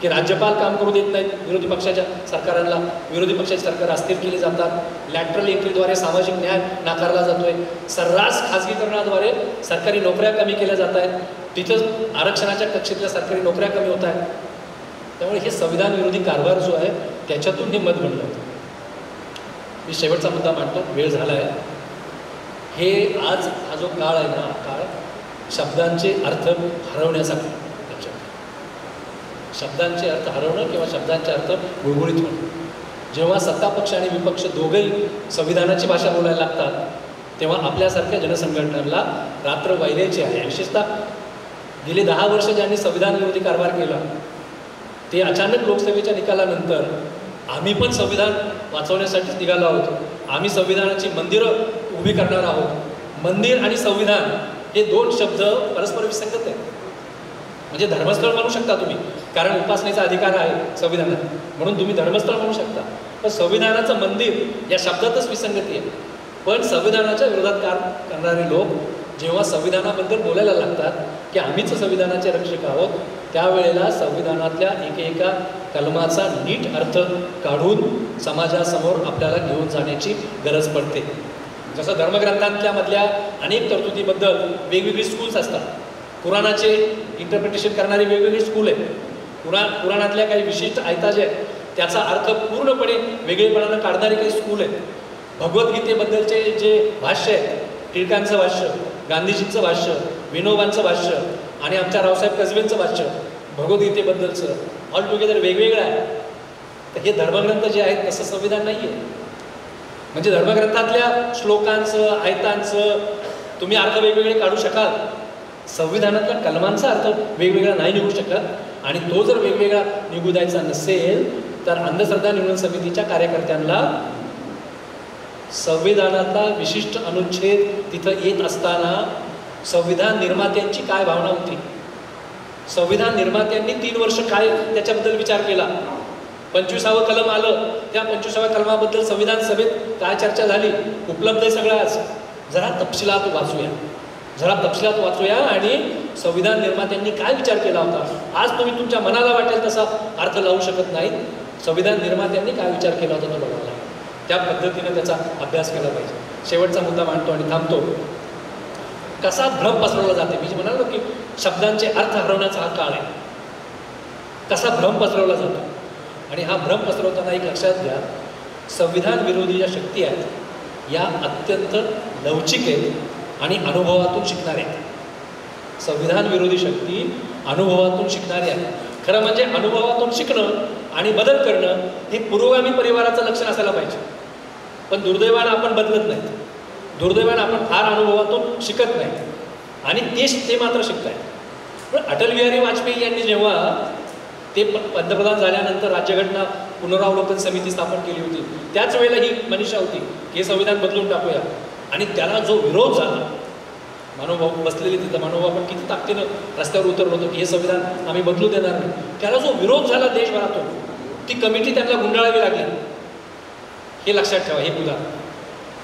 की राज्यपाल काम करू देत नाहीत विरोधी पक्षाच्या सरकारांना. विरोधी पक्षाचे सरकार अस्थिर केले जातात. लॅटरल एंट्रीद्वारे सामाजिक न्याय नाकारला जातोय. सर्रास खाजगीकरणाद्वारे सरकारी नोकऱ्या कमी केल्या जात आहेत. तिथं आरक्षणाच्या कक्षेतल्या सरकारी नोकऱ्या कमी होत आहेत. त्यामुळे हे संविधान विरोधी कारभार जो आहे त्याच्यातून हे मत बनलं होतं. मी शेवटचा मुद्दा मांडतो, वेळ झाला आहे. हे आज हा जो काळ आहे ना, हा काळ शब्दांचे अर्थ हरवण्याचा काळ. लक्षात घ्या. शब्दांचे अर्थ हरवणं किंवा शब्दांचे अर्थ गुळगुळीत होणं. जेव्हा सत्तापक्ष आणि विपक्ष दोघंही संविधानाची भाषा बोलायला लागतात, तेव्हा आपल्यासारख्या जनसंघटनांना रात्र वाहिल्याची आहे. विशेषतः गेली 10 वर्ष ज्यांनी संविधान विरोधी कारभार केला, ते अचानक लोकसभेच्या निकालानंतर आम्ही पण संविधान वाचवण्यासाठीच निघालो आहोत, आम्ही संविधानाची मंदिरं उभी करणार आहोत. मंदिर आणि संविधान हे दोन शब्द परस्पर विसंगत आहेत. म्हणजे धर्मस्थळ म्हणू शकता तुम्ही, कारण उपासनेचा अधिकार आहे संविधानात, म्हणून तुम्ही धर्मस्थळ म्हणू शकता. पण संविधानाचं मंदिर या शब्दातच विसंगती आहे. पण संविधानाच्या विरोधात करणारे लोक जेव्हा संविधानाबद्दल बोलायला लागतात की आम्हीच संविधानाचे रक्षक आहोत, त्यावेळेला संविधानातल्या एकेका कलमाचा नीट अर्थ काढून समाजासमोर आपल्याला घेऊन जाण्याची गरज पडते. जसं धर्मग्रंथांतल्या मधल्या अनेक तरतुदीबद्दल वेगवेगळी स्कूल्स असतात. कुराणाचे इंटरप्रिटेशन करणारी वेगवेगळी स्कूल आहे. कुराणातल्या काही विशिष्ट आयता जे आहेत त्याचा अर्थ पूर्णपणे वेगळेपणानं काढणारी काही स्कूल आहे. भगवद्गीतेबद्दलचे जे भाष्य आहे, टिळकांचं भाष्य, गांधीजींचं भाष्य, विनोबांचं भाष्य आणि आमच्या रावसाहेब कसबेंचं भाष्य भगवद्गीतेबद्दलचं ऑल टुगेदर वेगवेगळं आहे. तर हे धर्मग्रंथ जे आहेत तसं संविधान नाही आहे. म्हणजे धर्मग्रंथातल्या श्लोकांचं आयतांचं तुम्ही अर्थ वेगवेगळे काढू शकाल, संविधानातल्या कलमांचा अर्थ वेगवेगळा नाही निघू शकत. आणि तो जर वेगवेगळा निघू द्यायचा नसेल तर अंधश्रद्धा निर्मूलन समितीच्या कार्यकर्त्यांना संविधानातला विशिष्ट अनुच्छेद तिथं येत असताना संविधान निर्मात्यांची काय भावना होती, संविधान निर्मात्यांनी 3 वर्ष काय त्याच्याबद्दल विचार केला, 25वा कलम आलं, त्या 25व्या कलमाबद्दल संविधान सभेत काय चर्चा झाली, उपलब्ध आहे सगळं. आज जरा तपशिलात वाचूया आणि संविधान निर्मात्यांनी काय विचार केला होता. आज तुम्ही तुमच्या मनाला वाटेल तसा अर्थ लावू शकत नाहीत. संविधान निर्मात्यांनी काय विचार केला होता तो बघायला, त्या पद्धतीने त्याचा अभ्यास केला पाहिजे. शेवटचा मुद्दा मांडतो आणि थांबतो. कसा भ्रम पसरवला जाते, मी जे म्हणालो की शब्दांचे अर्थ हरवण्याचा हा काळ आहे, कसा भ्रम पसरवला जातो. आणि हा भ्रम पसरवताना एक लक्षात घ्या, संविधान विरोधी ज्या शक्ती आहेत या अत्यंत लवचिक आहेत आणि अनुभवातून शिकणारे आहेत. संविधान विरोधी शक्ती अनुभवातून शिकणारे आहेत. खरं म्हणजे अनुभवातून शिकणं आणि बदल करणं हे पुरोगामी परिवाराचं लक्षण असायला पाहिजे. पण दुर्दैवानं आपण बदलत नाही, दुर्दैवानं आपण फार अनुभवातून शिकत नाही आणि ते मात्र शिकतायत. पण अटल बिहारी वाजपेयी यांनी जेव्हा ते पंतप्रधान झाल्यानंतर राज्यघटना पुनरावलोकन समिती स्थापन केली होती, त्याच वेळेला ही मनीषा होती की हे संविधान बदलून टाकूया. आणि त्याला जो विरोध झाला, मानवभाऊ बसलेले तिथं, मानवभाऊ आपण किती ताकदीनं रस्त्यावर उतरलो होतो की हे संविधान आम्ही बदलू देणार नाही, त्याला जो विरोध झाला देशभरातून, ती कमिटी त्यांना गुंडाळावी लागली. हे लक्षात ठेवा. हे उदाहरण.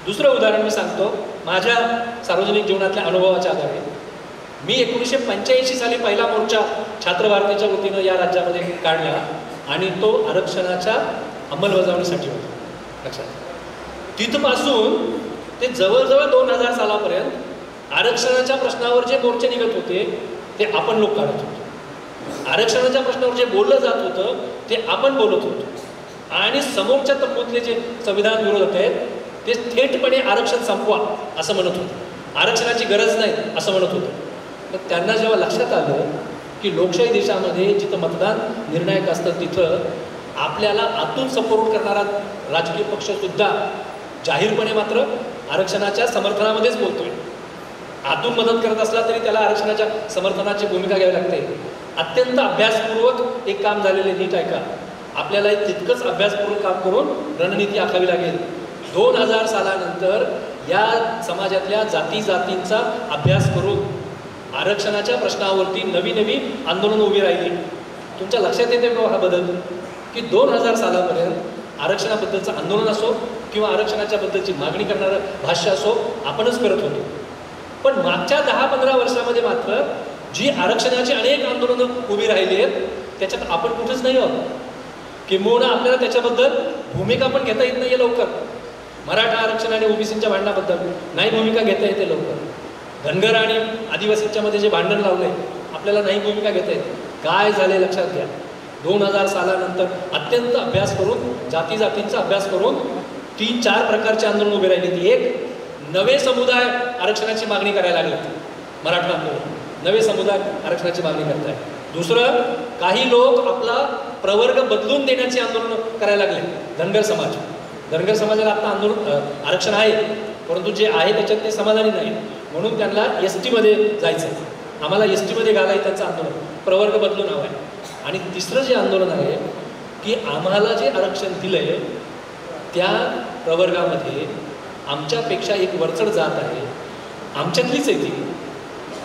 दुसरं उदाहरण मी सांगतो माझ्या सार्वजनिक जीवनातल्या अनुभवाच्या आधारे. मी 1985 साली पहिला मोर्चा छात्र भारतीच्या वतीनं या राज्यामध्ये काढला आणि तो आरक्षणाच्या अंमलबजावणीसाठी होता. लक्षात. तिथपासून ते जवळजवळ 2000 सालापर्यंत आरक्षणाच्या प्रश्नावर जे मोर्चे निघत होते ते आपण लोक काढत होतो. आरक्षणाच्या प्रश्नावर जे बोललं जात होतं ते आपण बोलत होतो. आणि समोरच्या तंबूतले जे संविधान विरोधक आहेत ते थेटपणे आरक्षण संपवा असं म्हणत होते, आरक्षणाची गरज नाही असं म्हणत होते. तर त्यांना जेव्हा लक्षात आलं की लोकशाही देशामध्ये जिथं मतदान निर्णायक असतं तिथं आपल्याला आतून सपोर्ट करणारा राजकीय पक्षसुद्धा जाहीरपणे मात्र आरक्षणाच्या समर्थनामध्येच बोलतोय. आतून मदत करत असला तरी त्याला आरक्षणाच्या समर्थनाची भूमिका घ्यावी लागते. अत्यंत अभ्यासपूर्वक एक काम झालेले, नीट ऐका, आपल्याला तितकंच अभ्यासपूर्वक काम करून रणनीती आखावी लागेल. 2000 सालानंतर या समाजातल्या जातींचा अभ्यास करून आरक्षणाच्या प्रश्नावरती नवी आंदोलन उभी राहिली. तुमच्या लक्षात येते का हा बदल की 2000 सालापर्यंत आरक्षणाबद्दलचं आंदोलन असो किंवा आरक्षणाच्या बद्दलची मागणी करणारं भाष्य असो आपणच करत होतो. पण मागच्या 10-15 वर्षामध्ये मात्र जी आरक्षणाची अनेक आंदोलनं उभी राहिली आहेत त्याच्यात आपण कुठेच नाही आहोत. किंबहुना आपल्याला त्याच्याबद्दल भूमिका पण घेता येत नाही आहे लवकर. मराठा आरक्षण आणि ओबीसींच्या भांडणाबद्दल नाही भूमिका घेता येते लवकर. धनगर आणि आदिवासींच्या मध्ये जे भांडण लावले आपल्याला नाही भूमिका घेता येते. काय झाले लक्षात घ्या, 2000 सालानंतर अत्यंत अभ्यास करून जातींचा अभ्यास करून 3-4 प्रकारचे आंदोलन उभे राहिली. एक नवे समुदाय आरक्षणाची मागणी करायला लागले. मराठा आंदोलन नवे समुदाय आरक्षणाची मागणी करत आहे. दुसरं, काही लोक आपला प्रवर्ग बदलून देण्याचे आंदोलन करायला लागले. धनगर समाजाला आता आंदोलन आरक्षण आहे, परंतु जे आहे त्याच्यात ते समाधानी नाही, म्हणून त्यांना ST मध्ये जायचं, आम्हाला ST मध्ये घालायचं त्यांचं आंदोलन, प्रवर्ग बदलून हवं आहे. आणि तिसरं जे आंदोलन आहे की आम्हाला जे आरक्षण दिलंय त्या प्रवर्गामध्ये आमच्यापेक्षा एक वरचढ जात आहे, आमच्यातलीच आहे ती,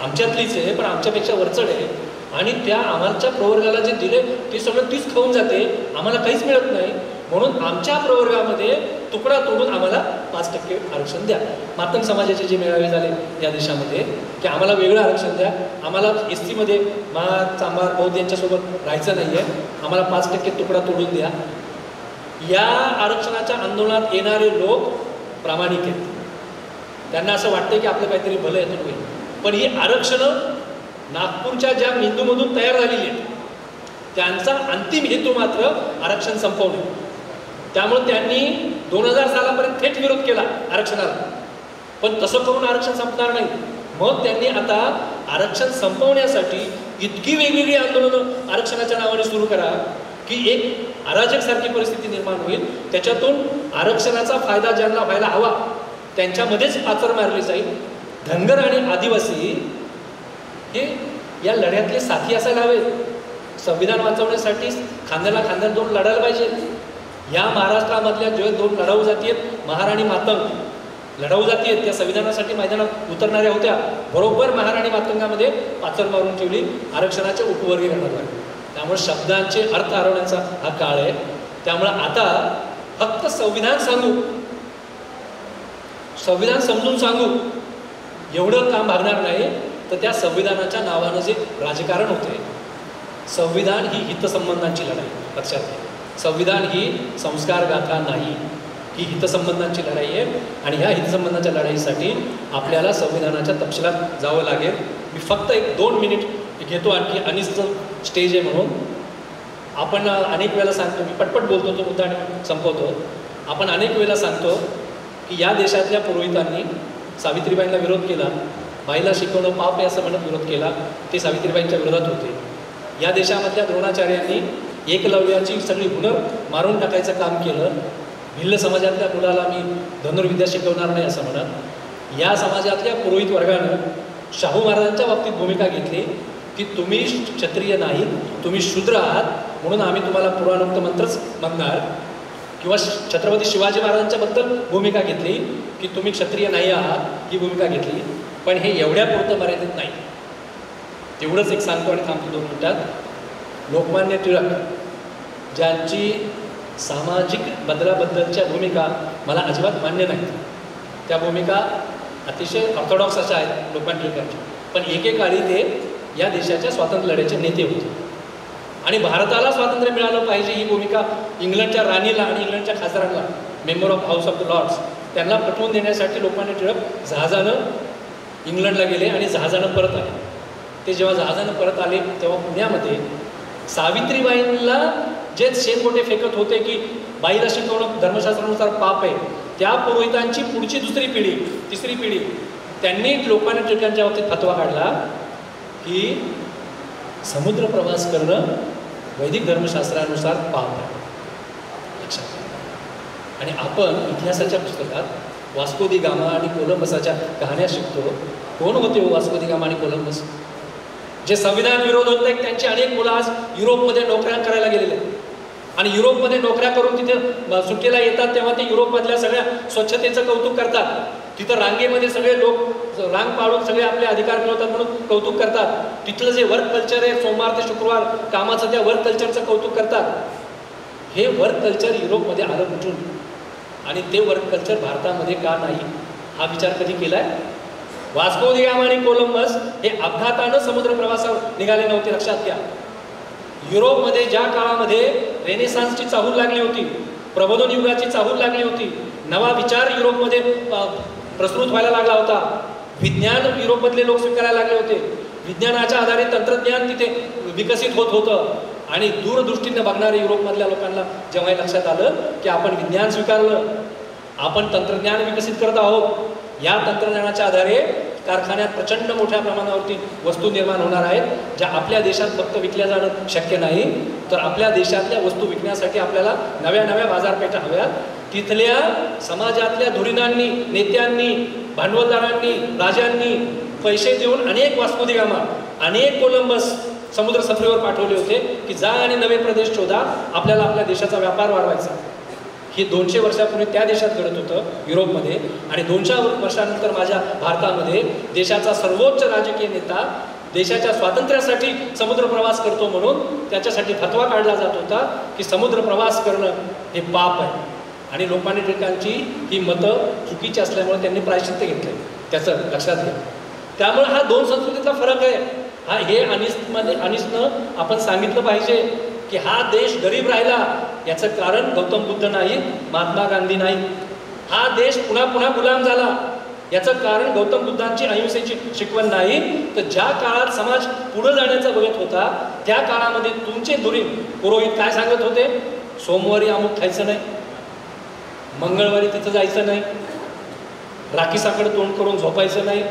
आमच्यातलीच आहे पण आमच्यापेक्षा वरचढ आहे, आणि त्या आम्हाच्या प्रवर्गाला जे दिले ते सगळं तीच खाऊन जाते, आम्हाला काहीच मिळत नाही, म्हणून आमच्या प्रवर्गामध्ये तुकडा तोडून आम्हाला 5% आरक्षण द्या. मातंग समाजाचे जे मेळावे झाले या देशामध्ये की आम्हाला वेगळं आरक्षण द्या, आम्हाला ST मध्ये चांभार बौद्ध यांच्यासोबत राहायचं नाही आहे, आम्हाला 5% तुकडा तोडून द्या. या आरक्षणाच्या आंदोलनात येणारे लोक प्रामाणिक आहेत, त्यांना असं वाटतं की आपलं काहीतरी भलं येतं होईल, पण ही आरक्षणं नागपूरच्या ज्या मेंदूमधून तयार झालेली आहेत त्यांचा अंतिम हेतू मात्र आरक्षण संपवणे. त्यामुळे त्यांनी 2000 सालापर्यंत थेट विरोध केला आरक्षणाला, पण तसं करून आरक्षण संपणार नाही. मग त्यांनी आता आरक्षण संपवण्यासाठी इतकी वेगवेगळी आंदोलनं आरक्षणाच्या नावाने सुरू करा की एक अराजकसारखी परिस्थिती निर्माण होईल, त्याच्यातून आरक्षणाचा फायदा ज्यांना व्हायला हवा त्यांच्यामध्येच पाचर मारली जाईल. धनगर आणि आदिवासी हे या लढ्यातले साथी असायला हवेत. संविधान वाचवण्यासाठी खांद्याला खांद्याला दोन लढायला पाहिजे. या महाराष्ट्रामधल्या जे दोन लढाऊ जाती आहेत, महार आणि मातंग लढाऊ जाती आहेत, त्या संविधानासाठी मैदानात उतरणाऱ्या होत्या, बरोबर महार आणि मातंगामध्ये पाचर मारून ठेवली, आरक्षणाचे उपवर्गीकरणात लागले. त्यामुळे शब्दांचे अर्थ हरवण्याचा हा काळ आहे. त्यामुळे आता फक्त संविधान सांगू, संविधान समजून सांगू एवढं काम भागणार नाही, तर त्या संविधानाच्या नावानं जे राजकारण होते, संविधान ही हितसंबंधांची लढाई, लक्षात घ्या. संविधान ही संस्कार गाथा नाही, ही हितसंबंधांची लढाई आहे, आणि ह्या हितसंबंधांच्या लढाईसाठी आपल्याला संविधानाच्या तपशिलात जावं लागेल. मी फक्त 1-2 मिनिट घेतो, आणखी अनिसचं स्टेज आहे म्हणून. आपण अनेक वेळेला सांगतो, मी पटपट बोलतो तो मुद्दा आणि संपवतो. आपण अनेक वेळेला सांगतो की या देशातल्या पुरोहितांनी सावित्रीबाईंना विरोध केला, बाईला शिकवणं पाप आहे असं म्हणत विरोध केला, ते सावित्रीबाईंच्या विरोधात होते. या देशामधल्या द्रोणाचार्यांनी एकलव्याची सगळी हुनर मारून टाकायचं काम केलं. भिल्ल समाजातल्या मुलाला मी धनुर्विद्या शिकवणार नाही असं म्हणत या समाजातल्या पुरोहित वर्गानं शाहू महाराजांच्या बाबतीत भूमिका घेतली की तुम्ही क्षत्रिय नाही, तुम्ही शूद्र आहात, म्हणून आम्ही तुम्हाला पुराणोक्त मंत्रच म्हणणार. किंवा छत्रपती शिवाजी महाराजांच्याबद्दल भूमिका घेतली की तुम्ही क्षत्रिय नाही आहात, ही भूमिका घेतली. पण हे एवढ्यापुरतं मर्यादित नाही. तेवढंच एक सांगतो आणि थांबतो 2 मिनिटात. लोकमान्य टिळक ज्यांची सामाजिक बदलाबद्दलच्या भूमिका मला अजिबात मान्य नाहीत, त्या भूमिका अतिशय ऑर्थोडॉक्स अशा आहेत लोकमान्य टिळकांच्या, पण एकेकाळी ते या देशाच्या स्वातंत्र्य लढ्याचे नेते होते आणि भारताला स्वातंत्र्य मिळालं पाहिजे ही भूमिका इंग्लंडच्या राणीला आणि इंग्लंडच्या खासदारांना, member of House of the Lords, त्यांना पटवून देण्यासाठी लोकमान्य टिळक जहाजानं इंग्लंडला गेले आणि जहाजानं परत आले. ते जेव्हा जहाजानं परत आले तेव्हा पुण्यामध्ये सावित्रीबाईंना जे शेणगोटे फेकत होते की बाईला शिकवणं धर्मशास्त्रानुसार पाप आहे, त्या पुरोहितांची पुढची दुसरी पिढी, तिसरी पिढी, त्यांनी लोकमान्य टिळकांच्या बाबतीत फतवा काढला की समुद्र प्रवास करणं वैदिक धर्मशास्त्रानुसार पाप आहे. लक्षात घ्या. आणि आपण इतिहासाच्या पुस्तकात वास्को दी गामा आणि कोलंबसाच्या कहाण्या शिकतो. कोण होते वास्को दी गामा आणि कोलंबस? जे संविधान विरोध होत आहेत त्यांची अनेक मुलं आज युरोपमध्ये नोकऱ्या करायला गेलेले आहेत, आणि युरोपमध्ये नोकऱ्या करून तिथे सुट्टीला येतात तेव्हा ते युरोपमधल्या सगळ्या स्वच्छतेचं कौतुक करतात. तिथं रांगेमध्ये सगळे लोक रांग पाळून सगळे आपले अधिकार मिळवतात म्हणून कौतुक करतात. तिथलं जे वर्क कल्चर आहे, सोमवार ते शुक्रवार कामाचं, त्या वर्क कल्चरचं कौतुक करतात. हे वर्क कल्चर युरोपमध्ये आलं कुठून आणि ते वर्क कल्चर भारतामध्ये का नाही हा विचार कधी केलाय? वास्को दी गामा आणि कोलंबस हे अपघातानं समुद्र प्रवासावर निघाले नव्हते, लक्षात घ्या. युरोपमध्ये ज्या काळामध्ये रेनेसान्सची चाहूल लागली होती, प्रबोधन युगाची चाहूल लागली होती, नवा विचार युरोपमध्ये प्रसृत व्हायला लागला होता, विज्ञान युरोपमधले लोक स्वीकारायला लागले होते, विज्ञानाच्या आधारे तंत्रज्ञान तिथे विकसित होत होतं, आणि दूरदृष्टीने बघणाऱ्या युरोपमधल्या लोकांना जेव्हा लक्षात आलं की आपण विज्ञान स्वीकारलं, आपण तंत्रज्ञान विकसित करत आहोत, या तंत्रज्ञानाच्या आधारे कारखान्यात प्रचंड मोठ्या प्रमाणावरती वस्तू निर्माण होणार आहेत, ज्या आपल्या देशात फक्त विकल्या जाणं शक्य नाही, तर आपल्या देशातल्या वस्तू विकण्यासाठी आपल्याला नव्या नव्या बाजारपेठा हव्यात. तिथल्या समाजातल्या धुरीणांनी, नेत्यांनी, भांडवलदारांनी, राजांनी पैसे देऊन अनेक वास्को दी गामा, अनेक कोलंबस समुद्र सफरेवर पाठवले होते की जा आणि नवे प्रदेश शोधा, आपल्याला आपल्या देशाचा व्यापार वाढवायचा. हे 200 वर्षापूर्वी त्या देशात घडत होतं, युरोपमध्ये. आणि 200 वर्षानंतर माझ्या भारतामध्ये देशाचा सर्वोच्च राजकीय नेता देशाच्या स्वातंत्र्यासाठी समुद्र प्रवास करतो म्हणून त्याच्यासाठी फतवा काढला जात होता की समुद्र प्रवास करणं हे पाप आहे. आणि लोकांनी टिकांची ही मतं चुकीची असल्यामुळे त्यांनी प्रायश्चित्त घेतलं, त्याचं लक्षात घ्या. त्यामुळे हा 2 संस्कृतीतला फरक आहे. हे अनिसनं आपण सांगितलं पाहिजे की हा देश गरीब राहिला याचं कारण गौतम बुद्ध नाही, महात्मा गांधी नाही. हा देश पुन्हा पुन्हा गुलाम झाला याचं कारण गौतम बुद्धांची अहिंसेची शिकवण नाही, तर ज्या काळात समाज पुढे जाण्याचा बघत होता त्या काळामध्ये तुमचे धुरी पुरोहित काय सांगत होते, सोमवारी अमुक खायचं नाही, मंगळवारी तिथं जायचं नाही, राखीसाकडे तोंड करून झोपायचं नाही,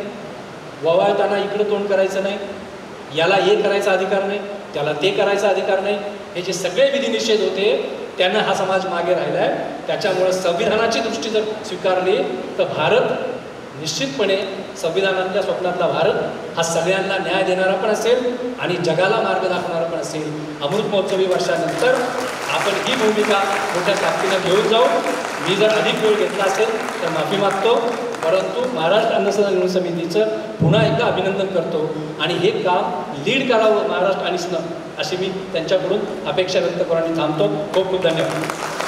ववाळताना इकडे तोंड करायचं नाही, याला हे करायचा अधिकार नाही, त्याला ते करायचा अधिकार नाही. हे जे सगळे विधिनिषेध होते त्यांना हा समाज मागे राहिला आहे. त्याच्यामुळे संविधानाची दृष्टी जर स्वीकारली तर भारत निश्चितपणे संविधानातल्या स्वप्नातला भारत हा सगळ्यांना न्याय देणारा पण असेल आणि जगाला मार्ग दाखवणारा पण असेल. अमृत महोत्सवी वर्षानंतर आपण ही भूमिका मोठ्या ताकदीनं घेऊन जाऊ. मी जर अधिक वेळ घेतला असेल तर माफी मागतो, परंतु महाराष्ट्र अन्नसंधान निर्णय समितीचं पुन्हा एकदा अभिनंदन करतो आणि हे काम लीड करावं महाराष्ट्र अन्नसंधान अशी मी त्यांच्याकडून अपेक्षा व्यक्त करून थांबतो. खूप खूप धन्यवाद.